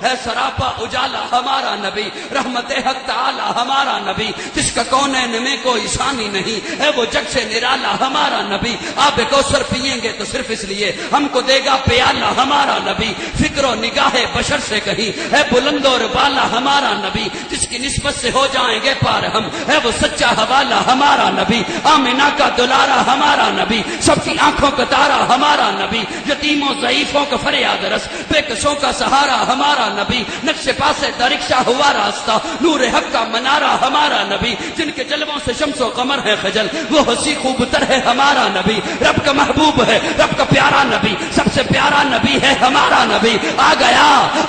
ہے سراپا اجالا ہمارا نبی، رحمت حق تعالی ہمارا نبی، جس کا کونین میں کوئی ثانی نہیں ہے، وہ جگ سے نرالا ہمارا نبی، آب کوثر پیئیں گے تو صرف اس لیے ہم کو دے گا پیالہ ہمارا نبی، فکر و نگاہ بشر سے کہیں ہے بلند اور بالا ہمارا نبی، جس کی نسبت سے ہو جائیں گے پار ہم ہے وہ سچا حوالہ ہمارا نبی، آمنہ کا دلارا ہمارا نبی، سب کی آنکھوں کا تارا ہمارا نبی، یتیموں ضعیفوں کا فریاد رس، بے کسوں کا سہارا ہمارا نبی، نقش پاسے درکشا ہوا راستہ، نور حق کا منارہ ہمارا نبی، جن کے جلووں سے شمس و قمر ہے خجل، وہ ہنسی خوب تر ہے ہمارا نبی، رب کا محبوب ہے رب کا پیارا نبی، سب سے پیارا نبی ہے ہمارا نبی، آ گیا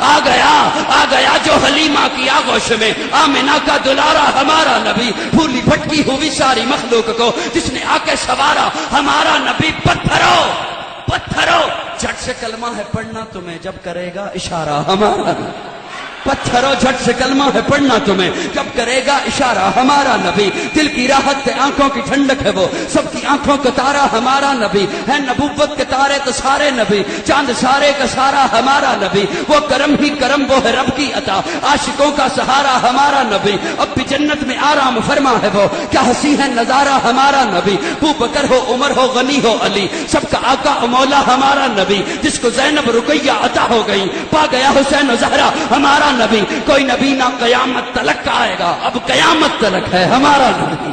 آ گیا آ گیا جو حلیمہ کی آغوش میں، آمنہ کا دلارا ہمارا نبی، پھولی بھٹکی ہوئی ساری مخلوق کو جس نے آ کے سوارا ہمارا نبی، پتھرو پتھرو جھٹ سے کلمہ ہے پڑھنا تمہیں جب کرے گا اشارہ ہمارا نبی، پتھرو جھٹ سے کلمہ ہے پڑھنا تمہیں جب کرے گا اشارہ ہمارا نبی، دل کی راحت ہے آنکھوں کی ٹھنڈک ہے وہ سب کی آنکھوں کا تارا ہمارا نبی، ہے نبوت کے تارے تو سارے نبی، چاند سارے کا سارا ہمارا نبی، وہ کرم ہی کرم وہ ہے رب کی عطا، عاشقوں کا سہارا ہمارا نبی، اب بھی جنت میں آرام فرما ہے وہ کیا ہنسی ہے نظارہ ہمارا نبی، ابو بکر ہو عمر ہو غنی ہو علی، سب کا آقا مولا ہمارا نبی، جس کو زینب رقیہ عطا ہو گئی، پا گیا حسین و زہرا ہمارا نبی، کوئی نبی نہ قیامت تلک آئے گا، اب قیامت تلک ہے ہمارا نبی،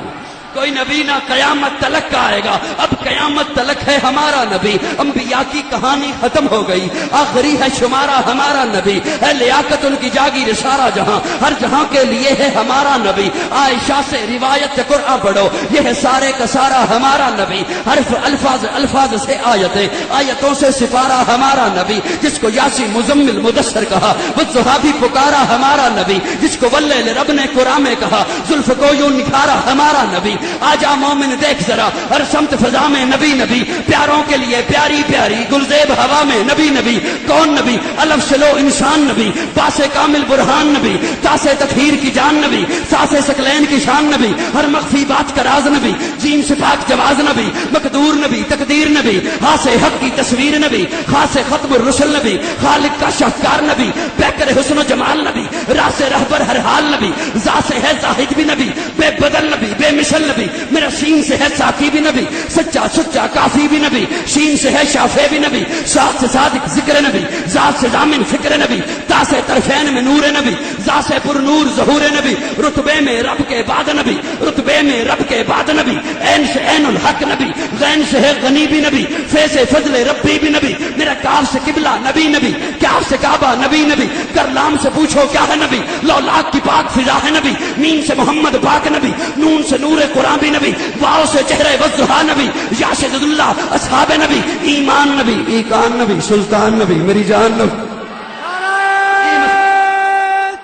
کوئی نبی نہ قیامت تلک آئے گا، اب قیامت تلک ہے ہمارا نبی، انبیاء کی کہانی ختم ہو گئی، آخری ہے شمارہ ہمارا نبی، ہے لیاقت ان کی جاگیر سارا جہاں، ہر جہاں کے لیے ہے ہمارا نبی، عائشہ سے روایت قرآن پڑھو یہ ہے سارے کا سارا ہمارا نبی، حرف الفاظ الفاظ سے آیتیں آیتوں سے سپارہ ہمارا نبی، جس کو یاسی مزمل مدثر کہا وہ صحابی پکارا ہمارا نبی، جس کو واللیل رب نے قرآن میں کہا زلف کو یوں نکھارا ہمارا نبی، آجا مومن دیکھ ذرا ہر سمت فضا میں نبی نبی، پیاروں کے لیے پیاری پیاری گلزیب ہوا میں نبی نبی، کون نبی الف سے لو انسان نبی، پاس کامل برہان نبی، تاس تطہیر کی جان نبی، ساس سکلین کی شان نبی، ہر مخفی بات کا راز نبی، جیم سے پاک جواز نبی، مقدور نبی تقدیر نبی، ہاس حق کی تصویر نبی، خاص ختم الرسل نبی، خالق کا شاہکار نبی، پیکر حسن و جمال نبی، راس رہبر ہر حال نبی، ذات سے ہے زاہد بھی نبی، بے بدل نبی بے مثل نبی، میرا سین سے ہے ساقی بھی نبی، سچا سچا کافی بھی نبی، شین سے ہے شافع بھی نبی، ساتھ سے صادق ذکر نبی، ذات سے ضامن فکر نبی، تا سے طرفین میں نور نبی، ذات سے پر نور ظہور نبی، رتبے میں رب کے بعد نبی، رتبے میں رب کے بعد نبی، عین سے عین الحق نبی، غین سے ہے غنی بھی نبی، فے سے فضل ربی بھی نبی، میرا کاف سے قبلہ نبی نبی، کاف سے کعبہ نبی نبی، کرلام سے پوچھو کیا ہے نبی، لولاک کی پاک فضا ہے نبی، میم سے محمد پاک نبی، نون سے نور قرآن بھی نبی، واؤ سے چہرے وضحا نبی، یا سے اللہ اصحاب نبی، ایمان نبی ایکان نبی، سلطان نبی میری جان نبی،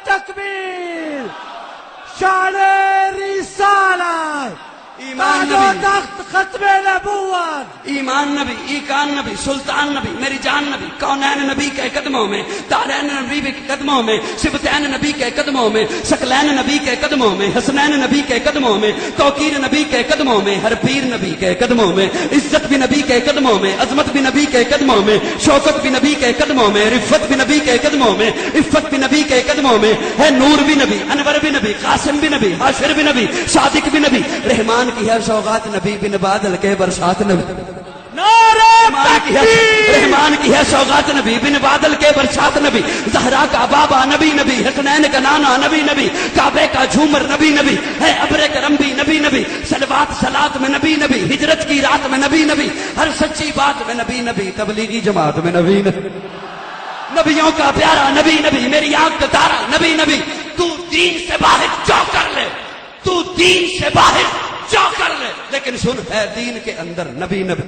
تکبیر شان رسالت ایمان تاج و نبی تخت ختم نبوت، ایمان نبی ایکان نبی سلطان نبی میری جان نبی، کونین نبی کے قدموں میں، تارین نبی کے قدموں میں، سبتین نبی کے قدموں میں، سکلین نبی کے قدموں میں، حسنین نبی کے قدموں میں، توقیر نبی کے قدموں میں، ہر پیر نبی کے قدموں میں، عزت بھی نبی کے قدموں میں، عظمت بھی نبی کے قدموں میں، شوکت بھی نبی کے قدموں میں، رفت بھی نبی کے قدموں میں، عفت بھی نبی کے قدموں میں، ہے نور بھی نبی، انور بھی نبی، قاسم بھی نبی، حاشر بھی نبی، صادق بھی نبی، رحمان کی ہے سوغات نبی، بن بادل کے برسات نبی، رحمان کی ہے سوغات نبی، بن بادل کے برسات نبی، زہرا کا بابا نبی نبی، حسنین کا نانا نبی نبی، کعبے کا جھومر نبی نبی، ہے ابر کرم بھی نبی نبی، صلوات صلات میں نبی نبی، ہجرت کی رات میں نبی نبی، ہر سچی بات میں نبی نبی، تبلیغی جماعت میں نبی نبی، نبیوں کا پیارا نبی نبی، میری آنکھ کا تارا نبی نبی، تو دین سے باہر جو کر لے، تو دین سے باہر جو کر لے، لیکن سن ہے دین کے اندر نبی نبی،